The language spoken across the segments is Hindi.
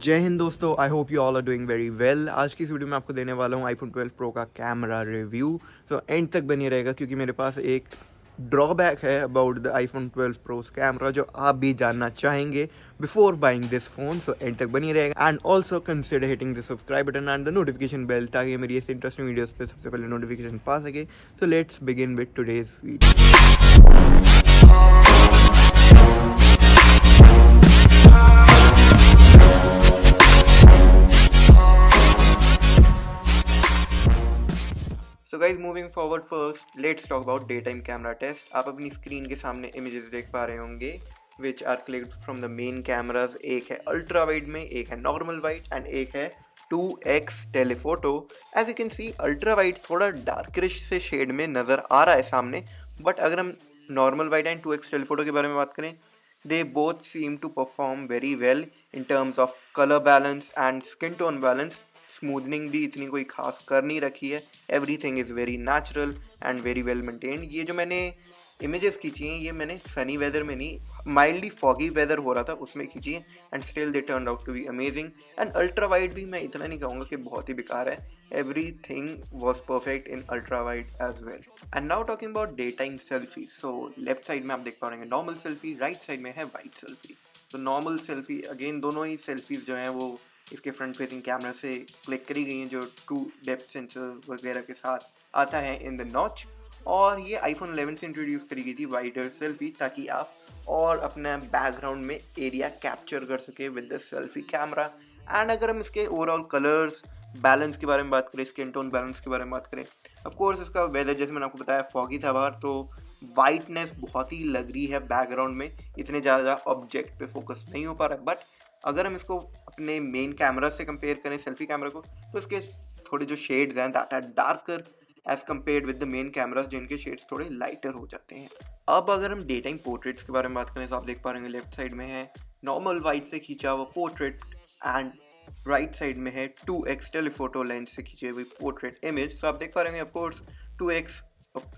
जय हिंद दोस्तों, I hope you all are doing very well. आज की इस वीडियो में आपको देने वाला हूँ आईफोन 12 प्रो का कैमरा रिव्यू। तो एंड तक बनी रहेगा क्योंकि मेरे पास एक ड्रॉबैक है about the iPhone 12 Pro's camera जो आप भी जानना चाहेंगे before buying this phone. So end तक बनी रहेगा and also consider hitting the subscribe button and the notification bell ताकि मेरी ऐसे इंटरेस्टिंग वीडियोस पे सबसे पहले नोटिफिकेशन पा सके। So let's begin with today's video. So guys moving forward, first let's talk about day time camera test. आप अपनी स्क्रीन के सामने इमेजेस देख पा रहे होंगे which are clicked from the main cameras. एक है अल्ट्रा वाइड में, एक है नॉर्मल वाइड एंड एक है 2x telephoto. As you can see ultra wide थोड़ा डार्करिश से शेड में नज़र आ रहा है सामने, बट अगर हम normal wide and 2x telephoto के बारे में बात करें, they both seem to perform very well in terms of color balance and skin tone balance. Smoothening भी इतनी कोई खास कर नहीं रखी है, everything is very natural and very well maintained. ये जो मैंने इमेजेस खींची हैं ये मैंने सनी वेदर में नहीं, माइल्डली फॉगी वेदर हो रहा था उसमें खींची है and still they turn out to be amazing. And ultra wide भी मैं इतना नहीं कहूँगा कि बहुत ही बेकार है, everything was perfect in ultra wide as well. And now talking about daytime selfie, so left side में आप देख पा रहे हैं नॉर्मल सेल्फी, राइट साइड में है वाइड सेल्फी। तो नॉर्मल सेल्फी अगेन दोनों ही सेल्फीज जो हैं वो इसके फ्रंट फेसिंग कैमरा से क्लिक करी गई हैं जो ट्रू डेप्थ सेंसर वगैरह के साथ आता है इन द नॉच। और ये आईफोन 11 से इंट्रोड्यूस करी गई थी वाइडर सेल्फी ताकि आप और अपना बैकग्राउंड में एरिया कैप्चर कर सके with the selfie camera. And अगर हम इसके ओवरऑल कलर्स बैलेंस के बारे में बात करें, स्किन टोन बैलेंस के बारे में बात करें, ऑफ कोर्स इसका वेदर जैसे मैंने आपको बताया फॉगी था बाहर, तो वाइटनेस बहुत ही लग रही है बैकग्राउंड में, इतने ज़्यादा ऑब्जेक्ट पे फोकस नहीं हो पा रहा है। बट अगर हम इसको अपने मेन कैमरा से कंपेयर करें सेल्फी कैमरा को, तो इसके थोड़े जो शेड्स हैं that are darker as compared with the main cameras जिनके शेड्स थोड़े लाइटर हो जाते हैं। अब अगर हम डे टाइम पोर्ट्रेट्स के बारे में बात करें तो आप देख पा रहे हैं लेफ्ट साइड में है नॉर्मल वाइड से खींचा हुआ पोर्ट्रेट एंड राइट साइड में है 2x टेलीफोटो लेंस से खींची हुई पोर्ट्रेट इमेज। तो आप देख पा रहे हैं ऑफ कोर्स 2x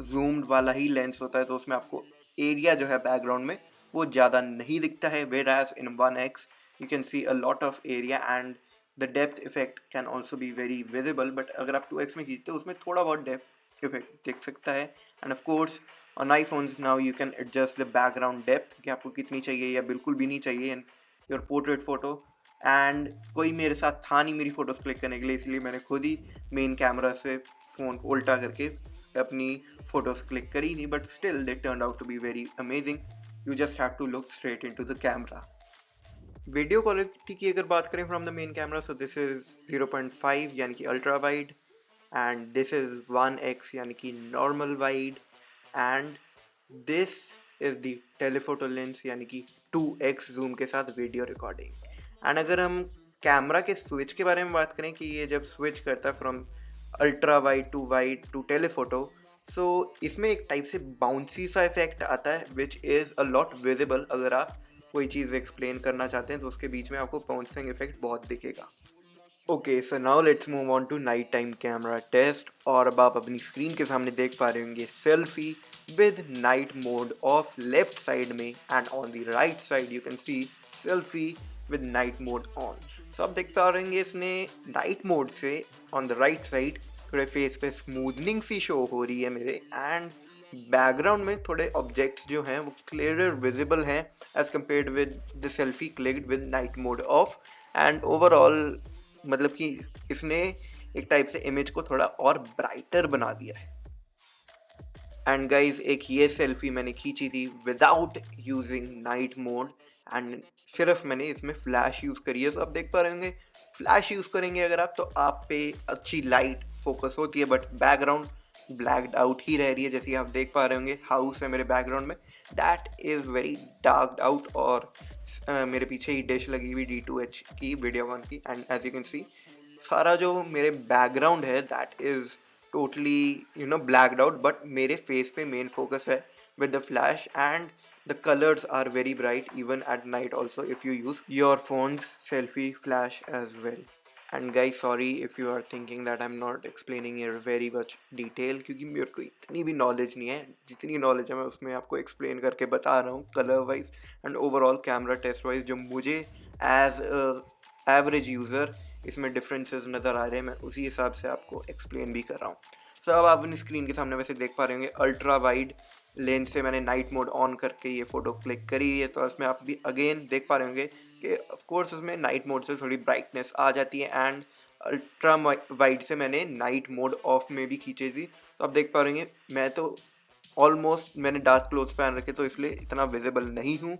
जूम्ड वाला ही लेंस होता है, तो उसमें आपको एरिया जो है बैकग्राउंड में वो ज़्यादा नहीं दिखता है, whereas in 1x you can see a lot of area and the depth effect can also be very visible. But अगर आप 2x में खींचते हो उसमें थोड़ा बहुत डेप्थ इफेक्ट दिख सकता है। And of course on iPhones now you can adjust the background depth कि आपको कितनी चाहिए या बिल्कुल भी नहीं चाहिए in your portrait photo. And कोई मेरे साथ था नहीं मेरी फ़ोटोज़ क्लिक करने के लिए, इसलिए मैंने खुद ही मेन कैमरा से फ़ोन को उल्टा करके अपनी फ़ोटोज़ क्लिक करी थी, but still they turn out to be very amazing. You just have to look straight into the camera. Video quality की अगर बात करें from the main camera, so this is 0.5 यानी कि ultra wide and this is 1x यानी कि normal wide and this is the telephoto lens यानी कि 2x जूम के साथ वीडियो रिकॉर्डिंग। एंड अगर हम कैमरा के स्विच के बारे में बात करें कि ये जब स्विच करता है from ultra wide to telephoto, so इसमें एक टाइप से बाउंसी सा इफेक्ट आता है which is a lot visible. अगर आप कोई चीज़ एक्सप्लेन करना चाहते हैं तो उसके बीच में आपको बाउंसिंग इफेक्ट बहुत दिखेगा। Okay, so now let's move on to night time camera test. और अब आप अपनी स्क्रीन के सामने देख पा रहे होंगे selfie with night mode off left side में and on the right side you can see selfie with night mode on. So आप देख पा रहे होंगे इसने नाइट मोड से ऑन द राइट साइड थोड़े फेस पे स्मूथनिंग सी शो हो रही है मेरे, एंड बैकग्राउंड में थोड़े ऑब्जेक्ट्स जो हैं वो क्लियर विजिबल हैं as compared with the selfie clicked with night mode off. And overall मतलब कि इसने एक टाइप से इमेज को थोड़ा और ब्राइटर बना दिया है। एंड गाइज एक ये सेल्फी मैंने खींची थी without using night mode and सिर्फ मैंने इसमें फ्लैश यूज़ करी है। तो आप देख पा रहे होंगे फ्लैश यूज़ करेंगे अगर आप, तो आप पे अच्छी लाइट फोकस होती है, बट बैकग्राउंड ब्लैक्ड आउट ही रह रही है। जैसे आप देख पा रहे होंगे हाउस है मेरे बैकग्राउंड में, दैट इज़ वेरी डार्कड आउट। और मेरे पीछे ही डिश लगी हुई D2H की वीडियोकॉन की, and as you can see सारा जो मेरे बैकग्राउंड है that is totally blacked out, but मेरे face पे main focus है with the flash and the colors are very bright even at night also if you use your phone's selfie flash as well. And guys, sorry if you are thinking that I'm not explaining here very much detail, क्योंकि मेरे को इतनी भी knowledge नहीं है, जितनी knowledge है मैं उसमें आपको explain करके बता रहा हूँ color wise and overall camera test wise जो मुझे as a एवरेज यूज़र इसमें डिफरेंसेस नज़र आ रहे हैं, मैं उसी हिसाब से आपको एक्सप्लेन भी कर रहा हूँ। सो अब आप अपनी स्क्रीन के सामने वैसे देख पा रहे होंगे अल्ट्रा वाइड लेंस से मैंने नाइट मोड ऑन करके ये फ़ोटो क्लिक करी है, तो इसमें आप भी अगेन देख पा रहे होंगे कि ऑफ कोर्स इसमें नाइट मोड से थोड़ी ब्राइटनेस आ जाती है, एंड अल्ट्रा वाइड से मैंने नाइट मोड ऑफ में भी खींची थी, तो आप देख पा रहे होंगे मैं तो ऑलमोस्ट मैंने डार्क क्लोथ्स पहन रखे तो इसलिए इतना विजिबल नहीं हूँ,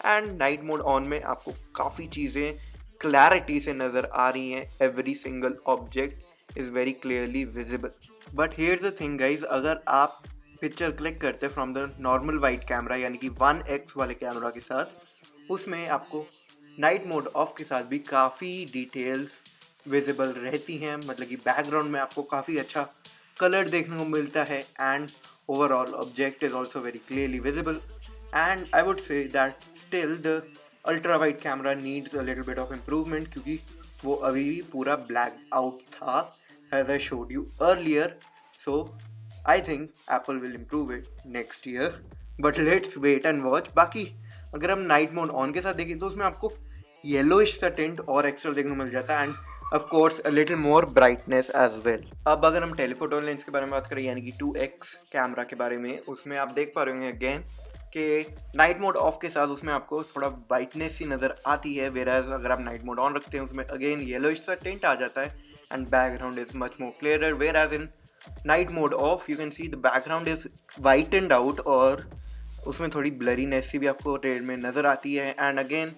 एंड नाइट मोड ऑन में आपको काफ़ी चीज़ें क्लैरिटी से नज़र आ रही हैं, every single object is very clearly visible. But here's the thing guys, अगर आप पिक्चर क्लिक करते from the normal wide camera यानी कि 1x वाले कैमरा के साथ, उसमें आपको नाइट मोड ऑफ के साथ भी काफ़ी डिटेल्स विजिबल रहती हैं, मतलब कि बैकग्राउंड में आपको काफ़ी अच्छा कलर देखने को मिलता है, and overall object is also very clearly visible. And I would say that still the ultra wide camera needs a little bit of improvement, क्योंकि वो अभी भी पूरा ब्लैक आउट था as I showed you earlier. So I think Apple will improve it next year, but let's wait and watch. बाकी अगर हम नाइट मोड ऑन के साथ देखें तो उसमें आपको येलोइश सा टिंट और एक्स्ट्रा देखने को मिल जाता है, and of course a little more brightness as well. अब अगर हम टेलीफोटो लेंस के बारे में बात करें यानी कि 2x कैमरा के बारे में, उसमें आप देख पा रहे होंगे अगेन कि नाइट मोड ऑफ के साथ उसमें आपको थोड़ा ब्राइटनेस ही नज़र आती है, वेराज अगर आप नाइट मोड ऑन रखते हैं उसमें अगेन येलोइश सा टिंट आ जाता है and background is much more clearer, whereas in night mode off you can see the background is whitened out और उसमें थोड़ी ब्लरीनेस सी भी आपको रेड में नज़र आती है। And again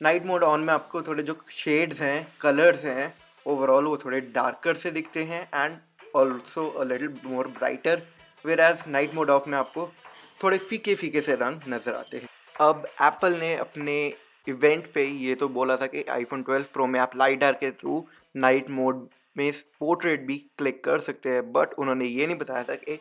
night mode on में आपको थोड़े जो शेड्स हैं, कलर्स हैं, ओवरऑल वो थोड़े डार्कर से दिखते हैं and also a little more brighter, वेराज night mode of में आपको थोड़े फीके फीके से रंग नज़र आते हैं। अब एप्पल ने अपने इवेंट पे ये तो बोला था कि आईफोन 12 प्रो में आप लाइडर के थ्रू नाइट मोड में पोर्ट्रेट भी क्लिक कर सकते हैं, बट उन्होंने ये नहीं बताया था कि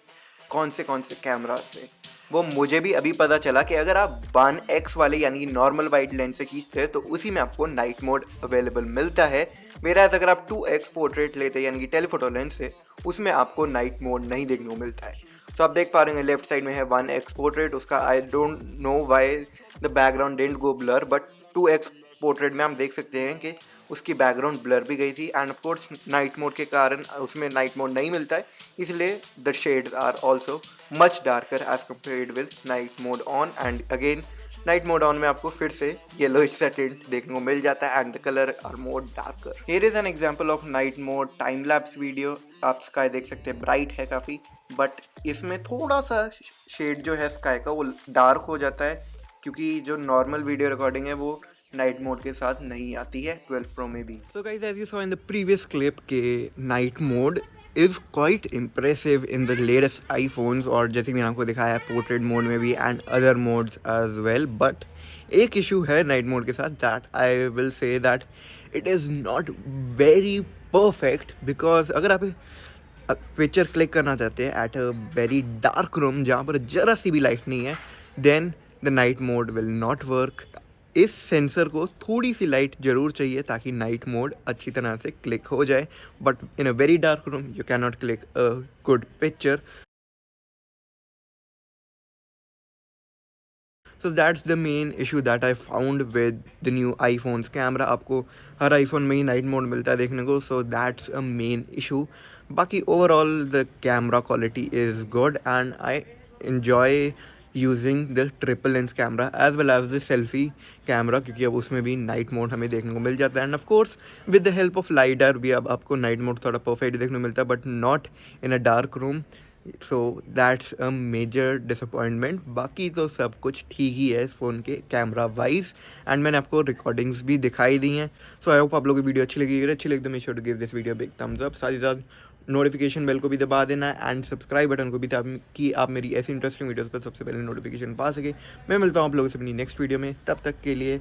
कौन से कैमरा से। वो मुझे भी अभी पता चला कि अगर आप 1x वाले यानी कि नॉर्मल वाइड लेंस से खींचते हैं तो उसी में आपको नाइट मोड अवेलेबल मिलता है, वेराज अगर आप 2x पोर्ट्रेट लेते हैं यानी कि टेलीफोटो लेंस से, उसमें आपको नाइट मोड नहीं देखने को मिलता है। तो आप देख पा रहे हैं लेफ्ट साइड में है 1x पोर्ट्रेट, उसका I don't know why the background didn't go blur, but 2x portrait में हम देख सकते हैं कि उसकी बैकग्राउंड ब्लर भी गई थी, and of course night mode के कारण उसमें नाइट मोड नहीं मिलता है, इसलिए the shades are also much darker as compared with night mode on. And again night mode on में आपको फिर से येलोइश सा टिंट देखने को मिल जाता है and the colour are more darker. Here is an example of night mode time lapse video. आप स्काई देख सकते हैं, ब्राइट है काफ़ी, बट इसमें थोड़ा सा शेड जो है स्काई का वो डार्क हो जाता है, क्योंकि जो नॉर्मल वीडियो रिकॉर्डिंग है वो नाइट मोड के साथ नहीं आती है 12 प्रो में भी। So guys, as you saw in the previous clip के night mode is quite impressive in the latest iPhones, और जैसे मैंने आपको दिखाया है पोर्ट्रेट मोड में भी and other modes as well. But एक इशू है नाइट मोड के साथ, that I will say that it is not very perfect, because अगर आप पिक्चर क्लिक करना चाहते हैं at a very dark room जहाँ पर जरा सी भी लाइट नहीं है, then the night mode will not work. इस सेंसर को थोड़ी सी लाइट ज़रूर चाहिए ताकि नाइट मोड अच्छी तरह से क्लिक हो जाए, but in a very dark room you can not click a good picture. So that's the main issue that I found with the new iPhones camera. आपको हर आईफोन में ही नाइट मोड मिलता है देखने को, so that's a main issue. बाकी overall the camera quality is good and I enjoy using the triple lens camera as well as the selfie camera, क्योंकि अब उसमें भी नाइट मोड हमें देखने को मिल जाता है, and of course with the help of lidar भी अब आपको नाइट मोड थोड़ा परफेक्ट देखने को मिलता है, but not in a dark room. So that's a major disappointment. बाकी तो सब कुछ ठीक ही है इस फ़ोन के कैमरा वाइज, एंड मैंने आपको रिकॉर्डिंग्स भी दिखाई दी हैं। सो आई होप आप लोगों की वीडियो अच्छी लगी। अगर अच्छी लगी तो make sure to give this video big thumbs up. साथ ही साथ नोटिफिकेशन बेल को भी दबा देना एंड सब्सक्राइब बटन को भी, ताकि आप मेरी ऐसी इंटरेस्टिंग वीडियोस पर सबसे पहले नोटिफिकेशन पा सके। मैं मिलता हूँ आप लोगों से अपनी नेक्स्ट वीडियो में, तब तक के लिए